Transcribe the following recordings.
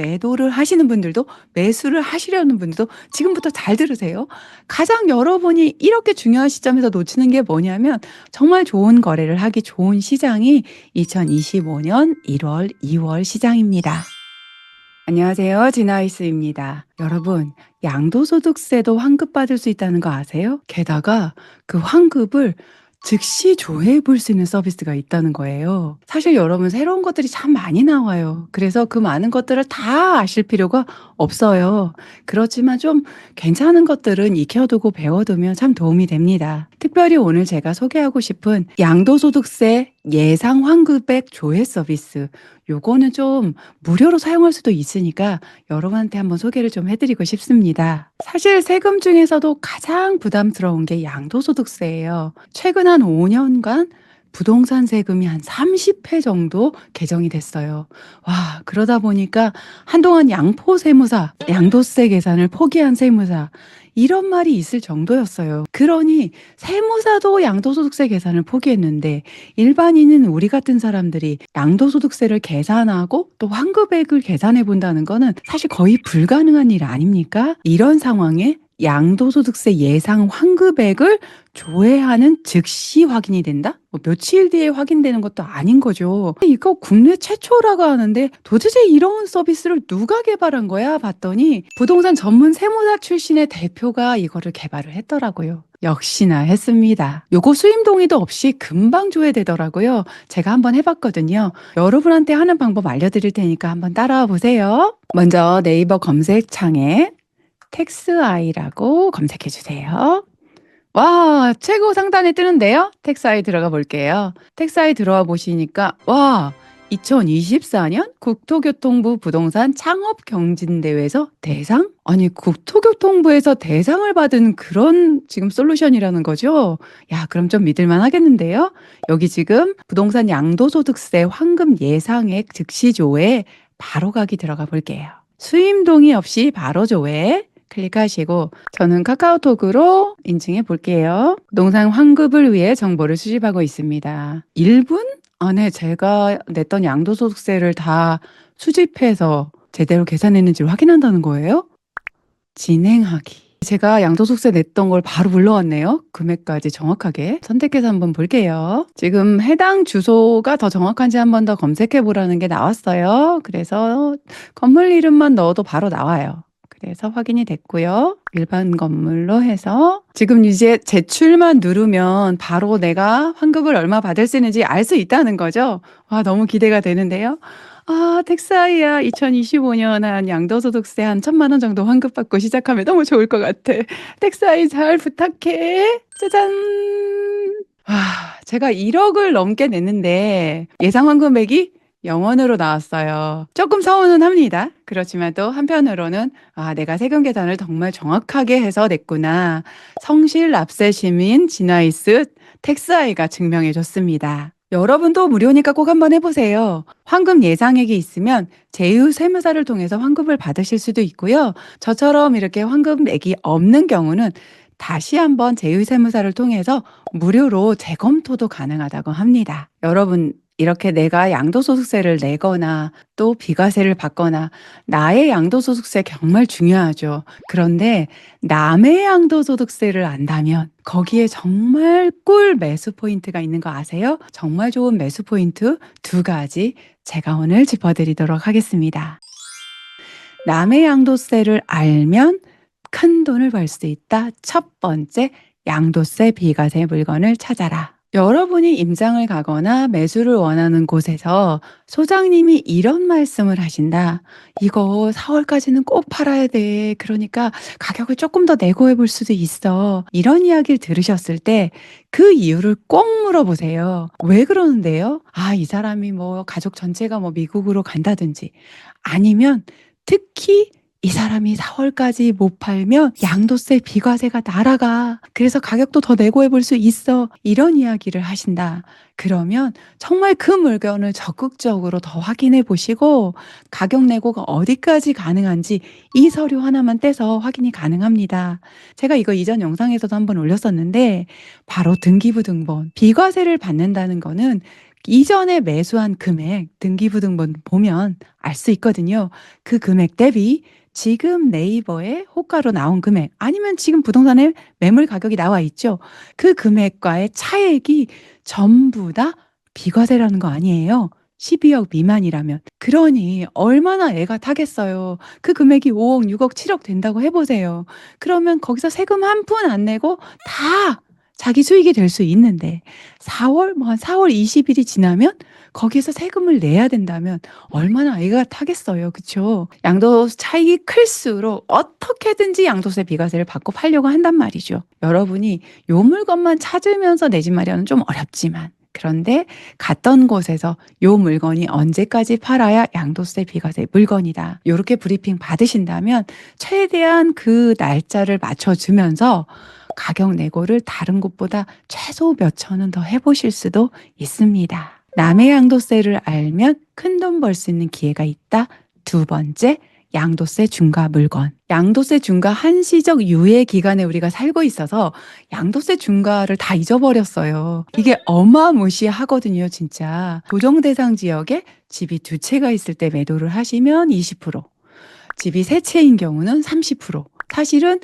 매도를 하시는 분들도 매수를 하시려는 분들도 지금부터 잘 들으세요. 가장 여러분이 이렇게 중요한 시점에서 놓치는 게 뭐냐면 정말 좋은 거래를 하기 좋은 시장이 2025년 1월, 2월 시장입니다. 안녕하세요. 진아이스입니다. 여러분, 양도소득세도 환급받을 수 있다는 거 아세요? 게다가 그 환급을 즉시 조회해 볼 수 있는 서비스가 있다는 거예요. 사실 여러분 새로운 것들이 참 많이 나와요. 그래서 그 많은 것들을 다 아실 필요가 없어요. 그렇지만 좀 괜찮은 것들은 익혀두고 배워두면 참 도움이 됩니다. 특별히 오늘 제가 소개하고 싶은 양도소득세 예상 환급액 조회 서비스. 요거는 좀 무료로 사용할 수도 있으니까 여러분한테 한번 소개를 좀 해드리고 싶습니다. 사실 세금 중에서도 가장 부담스러운 게 양도소득세예요. 최근 한 5년간 부동산 세금이 한 30회 정도 개정이 됐어요. 와, 그러다 보니까 한동안 양포 세무사, 양도세 계산을 포기한 세무사, 이런 말이 있을 정도였어요. 그러니 세무사도 양도소득세 계산을 포기했는데 일반인은 우리 같은 사람들이 양도소득세를 계산하고 또 환급액을 계산해 본다는 거는 사실 거의 불가능한 일 아닙니까? 이런 상황에 양도소득세 예상 환급액을 조회하는 즉시 확인이 된다? 뭐 며칠 뒤에 확인되는 것도 아닌 거죠. 이거 국내 최초라고 하는데 도대체 이런 서비스를 누가 개발한 거야? 봤더니 부동산 전문 세무사 출신의 대표가 이거를 개발을 했더라고요. 역시나 했습니다. 요거 수임 동의도 없이 금방 조회되더라고요. 제가 한번 해봤거든요. 여러분한테 하는 방법 알려드릴 테니까 한번 따라와 보세요. 먼저 네이버 검색창에 텍스아이라고 검색해 주세요. 와, 최고 상단에 뜨는데요. 텍스아이 들어가 볼게요. 텍스아이 들어와 보시니까 와, 2024년 국토교통부 부동산 창업경진대회에서 대상? 아니, 국토교통부에서 대상을 받은 그런 지금 솔루션이라는 거죠? 야, 그럼 좀 믿을만 하겠는데요? 여기 지금 부동산 양도소득세 환급 예상액 즉시 조회 바로 가기 들어가 볼게요. 수임 동의 없이 바로 조회. 클릭하시고 저는 카카오톡으로 인증해 볼게요. 부동산 환급을 위해 정보를 수집하고 있습니다. 1분 안에 제가 냈던 양도소득세를 다 수집해서 제대로 계산했는지를 확인한다는 거예요? 진행하기. 제가 양도소득세 냈던 걸 바로 불러왔네요. 금액까지 정확하게 선택해서 한번 볼게요. 지금 해당 주소가 더 정확한지 한번 더 검색해 보라는 게 나왔어요. 그래서 건물 이름만 넣어도 바로 나와요. 그래서 확인이 됐고요. 일반 건물로 해서 지금 이제 제출만 누르면 바로 내가 환급을 얼마 받을 수 있는지 알 수 있다는 거죠. 와, 너무 기대가 되는데요. 아, 텍사이야 2025년 한 양도소득세 한 1,000만 원 정도 환급받고 시작하면 너무 좋을 것 같아. 텍사이 잘 부탁해. 짜잔. 와, 제가 1억을 넘게 냈는데 예상 환급액이 0원으로 나왔어요. 조금 서운은 합니다. 그렇지만 또 한편으로는 아, 내가 세금 계산을 정말 정확하게 해서 냈구나. 성실 납세 시민 진아이스 텍스아이가 증명해 줬습니다. 여러분도 무료니까 꼭 한번 해보세요. 환급 예상액이 있으면 제휴 세무사를 통해서 환급을 받으실 수도 있고요. 저처럼 이렇게 환급액이 없는 경우는 다시 한번 제휴 세무사를 통해서 무료로 재검토도 가능하다고 합니다. 여러분, 이렇게 내가 양도소득세를 내거나 또 비과세를 받거나 나의 양도소득세 정말 중요하죠. 그런데 남의 양도소득세를 안다면 거기에 정말 꿀 매수 포인트가 있는 거 아세요? 정말 좋은 매수 포인트 2가지 제가 오늘 짚어드리도록 하겠습니다. 남의 양도세를 알면 큰 돈을 벌 수 있다. 첫 번째, 양도세 비과세 물건을 찾아라. 여러분이 임장을 가거나 매수를 원하는 곳에서 소장님이 이런 말씀을 하신다. 이거 4월까지는 꼭 팔아야 돼. 그러니까 가격을 조금 더 내고해 볼 수도 있어. 이런 이야기를 들으셨을 때 그 이유를 꼭 물어보세요. 왜 그러는데요? 아, 이 사람이 뭐 가족 전체가 뭐 미국으로 간다든지 아니면 특히 이 사람이 4월까지 못 팔면 양도세 비과세가 날아가. 그래서 가격도 더 내고 해볼 수 있어. 이런 이야기를 하신다. 그러면 정말 그 물건을 적극적으로 더 확인해 보시고 가격 내고가 어디까지 가능한지 이 서류 하나만 떼서 확인이 가능합니다. 제가 이거 이전 영상에서도 한번 올렸었는데 바로 등기부 등본. 비과세를 받는다는 거는 이전에 매수한 금액 등기부등본 보면 알 수 있거든요. 그 금액 대비 지금 네이버에 호가로 나온 금액 아니면 지금 부동산에 매물 가격이 나와 있죠. 그 금액과의 차액이 전부 다 비과세라는 거 아니에요. 12억 미만이라면. 그러니 얼마나 애가 타겠어요. 그 금액이 5억, 6억, 7억 된다고 해 보세요. 그러면 거기서 세금 한 푼 안 내고 다 자기 수익이 될 수 있는데 4월 뭐 한 4월 20일이 지나면 거기에서 세금을 내야 된다면 얼마나 애가 타겠어요. 그쵸? 양도세 차익이 클수록 어떻게든지 양도세 비과세를 받고 팔려고 한단 말이죠. 여러분이 요 물건만 찾으면서 내 집 마련은 좀 어렵지만 그런데 갔던 곳에서 요 물건이 언제까지 팔아야 양도세 비과세 물건이다. 요렇게 브리핑 받으신다면 최대한 그 날짜를 맞춰주면서 가격 내고를 다른 곳보다 최소 몇 천 원 더 해보실 수도 있습니다. 남의 양도세를 알면 큰돈 벌 수 있는 기회가 있다. 두 번째, 양도세 중과 물건. 양도세 중과 한시적 유예 기간에 우리가 살고 있어서 양도세 중과를 다 잊어버렸어요. 이게 어마무시하거든요, 진짜. 조정 대상 지역에 집이 두 채가 있을 때 매도를 하시면 20%, 집이 세 채인 경우는 30%. 사실은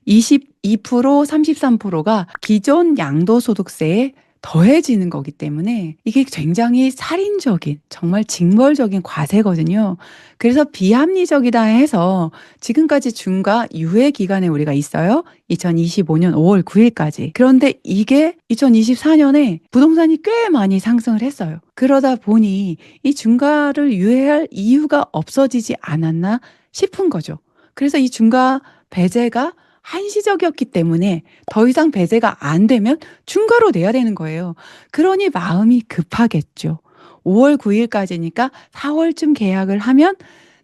22%, 33%가 기존 양도소득세에 더해지는 거기 때문에 이게 굉장히 살인적인, 정말 징벌적인 과세거든요. 그래서 비합리적이다 해서 지금까지 중과 유예 기간에 우리가 있어요. 2025년 5월 9일까지. 그런데 이게 2024년에 부동산이 꽤 많이 상승을 했어요. 그러다 보니 이 중과를 유예할 이유가 없어지지 않았나 싶은 거죠. 그래서 이 중과 배제가 한시적이었기 때문에 더 이상 배제가 안 되면 중과로 내야 되는 거예요. 그러니 마음이 급하겠죠. 5월 9일까지니까 4월쯤 계약을 하면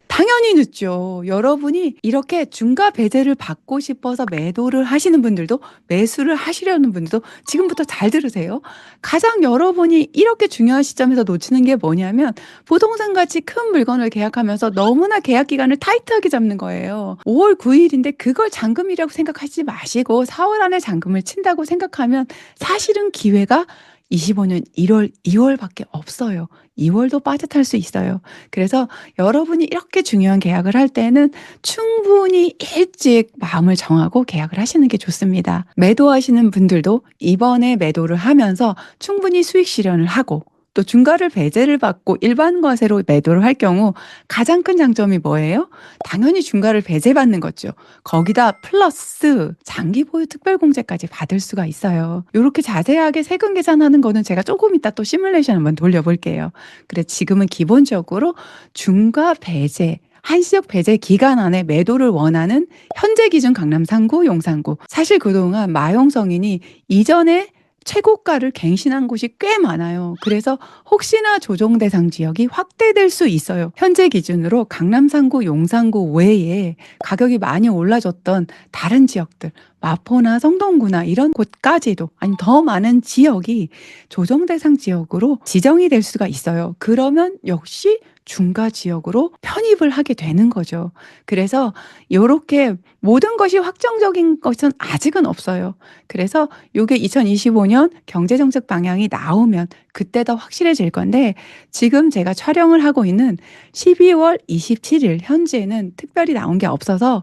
당연히 늦죠. 여러분이 이렇게 중과 배제를 받고 싶어서 매도를 하시는 분들도 매수를 하시려는 분들도 지금부터 잘 들으세요. 가장 여러분이 이렇게 중요한 시점에서 놓치는 게 뭐냐면 부동산 같이 큰 물건을 계약하면서 너무나 계약 기간을 타이트하게 잡는 거예요. 5월 9일인데 그걸 잔금이라고 생각하지 마시고 4월 안에 잔금을 친다고 생각하면 사실은 기회가 25년 1월, 2월밖에 없어요. 2월도 빠듯할 수 있어요. 그래서 여러분이 이렇게 중요한 계약을 할 때는 충분히 일찍 마음을 정하고 계약을 하시는 게 좋습니다. 매도하시는 분들도 이번에 매도를 하면서 충분히 수익 실현을 하고 또 중과를 배제를 받고 일반 과세로 매도를 할 경우 가장 큰 장점이 뭐예요? 당연히 중과를 배제받는 거죠. 거기다 플러스 장기 보유 특별공제까지 받을 수가 있어요. 이렇게 자세하게 세금 계산하는 거는 제가 조금 이따 또 시뮬레이션 한번 돌려볼게요. 그래 지금은 기본적으로 중과 배제 한시적 배제 기간 안에 매도를 원하는 현재 기준 강남 3구, 용산구. 사실 그동안 마용성인이 이전에 최고가를 갱신한 곳이 꽤 많아요. 그래서 혹시나 조정 대상 지역이 확대될 수 있어요. 현재 기준으로 강남 3구, 용산구 외에 가격이 많이 올라졌던 다른 지역들, 마포나 성동구나 이런 곳까지도 아니 더 많은 지역이 조정 대상 지역으로 지정이 될 수가 있어요. 그러면 역시 중과 지역으로 편입을 하게 되는 거죠. 그래서 이렇게 모든 것이 확정적인 것은 아직은 없어요. 그래서 이게 2025년 경제정책 방향이 나오면 그때 더 확실해질 건데 지금 제가 촬영을 하고 있는 12월 27일 현재는 특별히 나온 게 없어서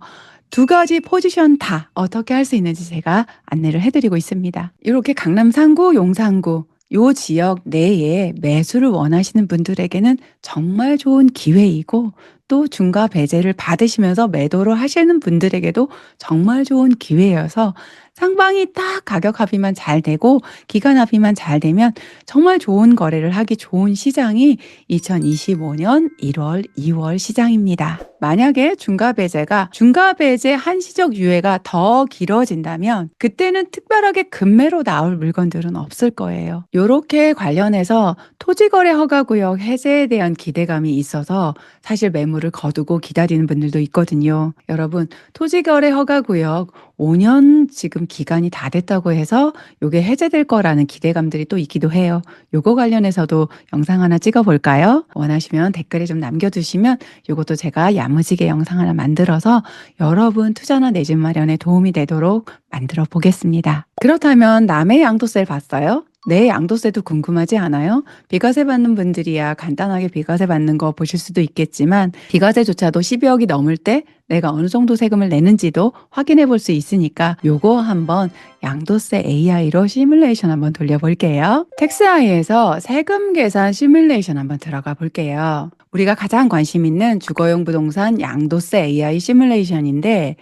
두 가지 포지션 다 어떻게 할 수 있는지 제가 안내를 해드리고 있습니다. 이렇게 강남 3구, 용산구 요 지역 내에 매수를 원하시는 분들에게는 정말 좋은 기회이고 또 중과 배제를 받으시면서 매도를 하시는 분들에게도 정말 좋은 기회여서 상방이 딱 가격 합의만 잘 되고 기간 합의만 잘 되면 정말 좋은 거래를 하기 좋은 시장이 2025년 1월, 2월 시장입니다. 만약에 중과 배제 한시적 유예가 더 길어진다면 그때는 특별하게 급매로 나올 물건들은 없을 거예요. 이렇게 관련해서 토지거래 허가구역 해제에 대한 기대감이 있어서 사실 매물을 거두고 기다리는 분들도 있거든요. 여러분, 토지거래 허가구역 5년 지금 기간이 다 됐다고 해서 이게 해제될 거라는 기대감들이 또 있기도 해요. 요거 관련해서도 영상 하나 찍어볼까요? 원하시면 댓글에 좀 남겨주시면 이것도 제가 야무지게 영상 하나 만들어서 여러분 투자나 내 집 마련에 도움이 되도록 만들어 보겠습니다. 그렇다면 남의 양도세를 봤어요? 내 양도세도 궁금하지 않아요? 비과세 받는 분들이야 간단하게 비과세 받는 거 보실 수도 있겠지만 비과세조차도 12억이 넘을 때 내가 어느 정도 세금을 내는지도 확인해 볼 수 있으니까 요거 한번 양도세 AI로 시뮬레이션 한번 돌려볼게요. 텍스아이에서 세금 계산 시뮬레이션 한번 들어가 볼게요. 우리가 가장 관심 있는 주거용 부동산 양도세 AI 시뮬레이션인데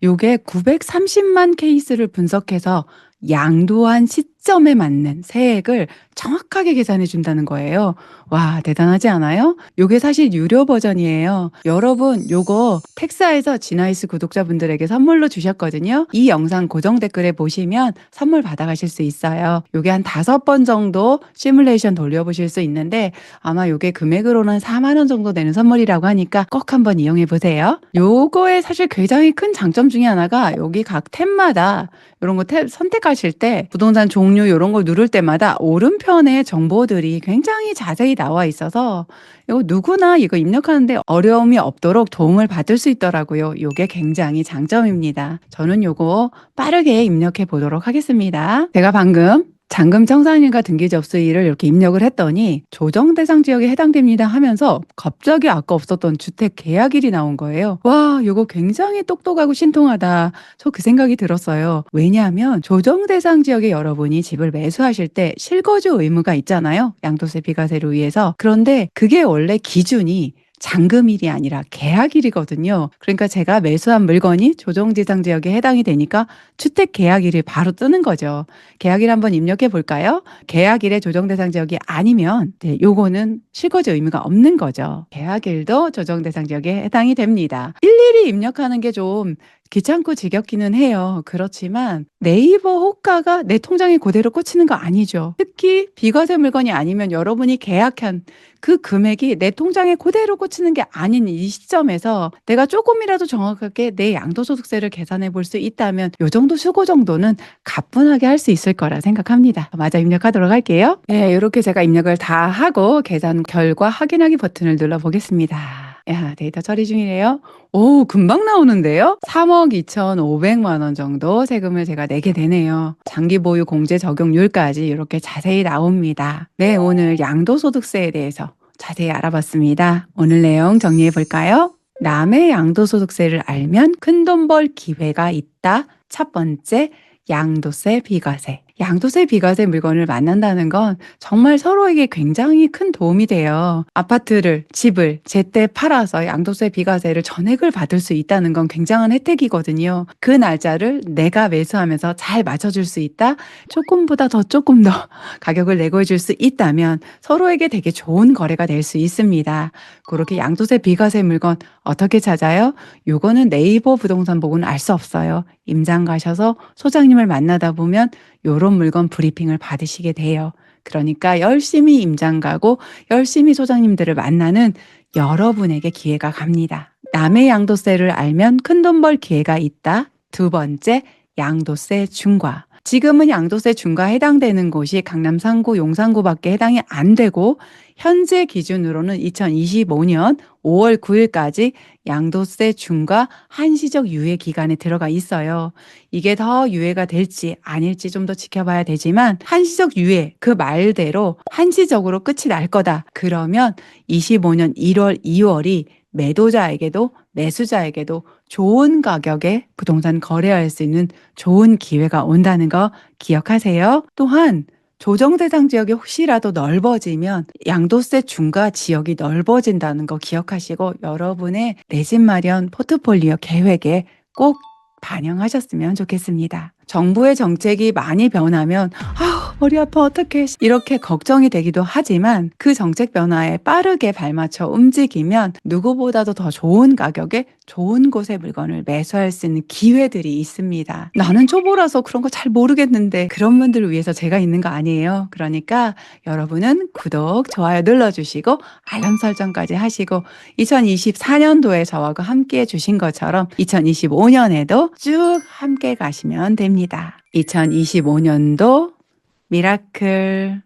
요게 930만 케이스를 분석해서 양도한 시점에 맞는 세액을 정확하게 계산해 준다는 거예요. 와, 대단하지 않아요? 요게 사실 유료 버전이에요. 여러분, 요거 텍사에서 지나이스 구독자분들에게 선물로 주셨거든요. 이 영상 고정 댓글에 보시면 선물 받아가실 수 있어요. 요게 한 5번 정도 시뮬레이션 돌려보실 수 있는데 아마 요게 금액으로는 4만 원 정도 되는 선물이라고 하니까 꼭 한번 이용해 보세요. 요거의 사실 굉장히 큰 장점 중에 하나가 여기 각 탭마다 이런 거 탭 선택하실 때 부동산 종류 이런 걸 누를 때마다 오른편에 정보들이 굉장히 자세히 나와 있어서 이거 누구나 이거 입력하는데 어려움이 없도록 도움을 받을 수 있더라고요. 요게 굉장히 장점입니다. 저는 요거 빠르게 입력해 보도록 하겠습니다. 제가 방금 잔금 청산일과 등기 접수일을 이렇게 입력을 했더니 조정 대상 지역에 해당됩니다 하면서 갑자기 아까 없었던 주택 계약일이 나온 거예요. 와, 이거 굉장히 똑똑하고 신통하다. 저 그 생각이 들었어요. 왜냐하면 조정 대상 지역에 여러분이 집을 매수하실 때 실거주 의무가 있잖아요. 양도세 비과세로 의해서. 그런데 그게 원래 기준이 잔금일이 아니라 계약일이거든요. 그러니까 제가 매수한 물건이 조정대상 지역에 해당이 되니까 주택 계약일이 바로 뜨는 거죠. 계약일 한번 입력해 볼까요? 계약일에 조정대상 지역이 아니면 요거는 실거주 의무가 없는 거죠. 계약일도 조정대상 지역에 해당이 됩니다. 일일이 입력하는 게 좀 귀찮고 지겹기는 해요. 그렇지만 네이버 호가가 내 통장에 그대로 꽂히는 거 아니죠. 특히 비과세 물건이 아니면 여러분이 계약한 그 금액이 내 통장에 그대로 꽂히는 게 아닌 이 시점에서 내가 조금이라도 정확하게 내 양도소득세를 계산해 볼 수 있다면 요 정도 수고 정도는 가뿐하게 할 수 있을 거라 생각합니다. 맞아 입력하도록 할게요. 네, 이렇게 제가 입력을 다 하고 계산 결과 확인하기 버튼을 눌러 보겠습니다. 야, 데이터 처리 중이래요. 오, 금방 나오는데요? 3억 2,500만 원 정도 세금을 제가 내게 되네요. 장기 보유 공제 적용률까지 이렇게 자세히 나옵니다. 네, 오늘 양도소득세에 대해서 자세히 알아봤습니다. 오늘 내용 정리해 볼까요? 남의 양도소득세를 알면 큰돈 벌 기회가 있다. 첫 번째, 양도세 비과세. 양도세 비과세 물건을 만난다는 건 정말 서로에게 굉장히 큰 도움이 돼요. 아파트를, 집을 제때 팔아서 양도세 비과세를 전액을 받을 수 있다는 건 굉장한 혜택이거든요. 그 날짜를 내가 매수하면서 잘 맞춰줄 수 있다? 조금보다 조금 더 가격을 내고해줄 수 있다면 서로에게 되게 좋은 거래가 될 수 있습니다. 그렇게 양도세 비과세 물건 어떻게 찾아요? 요거는 네이버 부동산 보고는 알 수 없어요. 임장 가셔서 소장님을 만나다 보면 요런 물건 브리핑을 받으시게 돼요. 그러니까 열심히 임장 가고 열심히 소장님들을 만나는 여러분에게 기회가 갑니다. 남의 양도세를 알면 큰돈 벌 기회가 있다. 두 번째, 양도세 중과. 지금은 양도세 중과 해당되는 곳이 강남 상구, 용산구밖에 해당이 안 되고 현재 기준으로는 2025년 5월 9일까지 양도세 중과 한시적 유예 기간에 들어가 있어요. 이게 더 유예가 될지 아닐지 좀 더 지켜봐야 되지만 한시적 유예 그 말대로 한시적으로 끝이 날 거다. 그러면 25년 1월, 2월이 매도자에게도 매수자에게도 좋은 가격에 부동산 거래할 수 있는 좋은 기회가 온다는 거 기억하세요. 또한 조정 대상 지역이 혹시라도 넓어지면 양도세 중과 지역이 넓어진다는 거 기억하시고 여러분의 내 집 마련 포트폴리오 계획에 꼭 반영하셨으면 좋겠습니다. 정부의 정책이 많이 변하면 아우 머리 아파 어떡해 이렇게 걱정이 되기도 하지만 그 정책 변화에 빠르게 발맞춰 움직이면 누구보다도 더 좋은 가격에 좋은 곳의 물건을 매수할 수 있는 기회들이 있습니다. 나는 초보라서 그런 거 잘 모르겠는데 그런 분들을 위해서 제가 있는 거 아니에요. 그러니까 여러분은 구독, 좋아요 눌러주시고 알람 설정까지 하시고 2024년도에 저와 함께 해주신 것처럼 2025년에도 쭉 함께 가시면 됩니다. 2025년도 미라클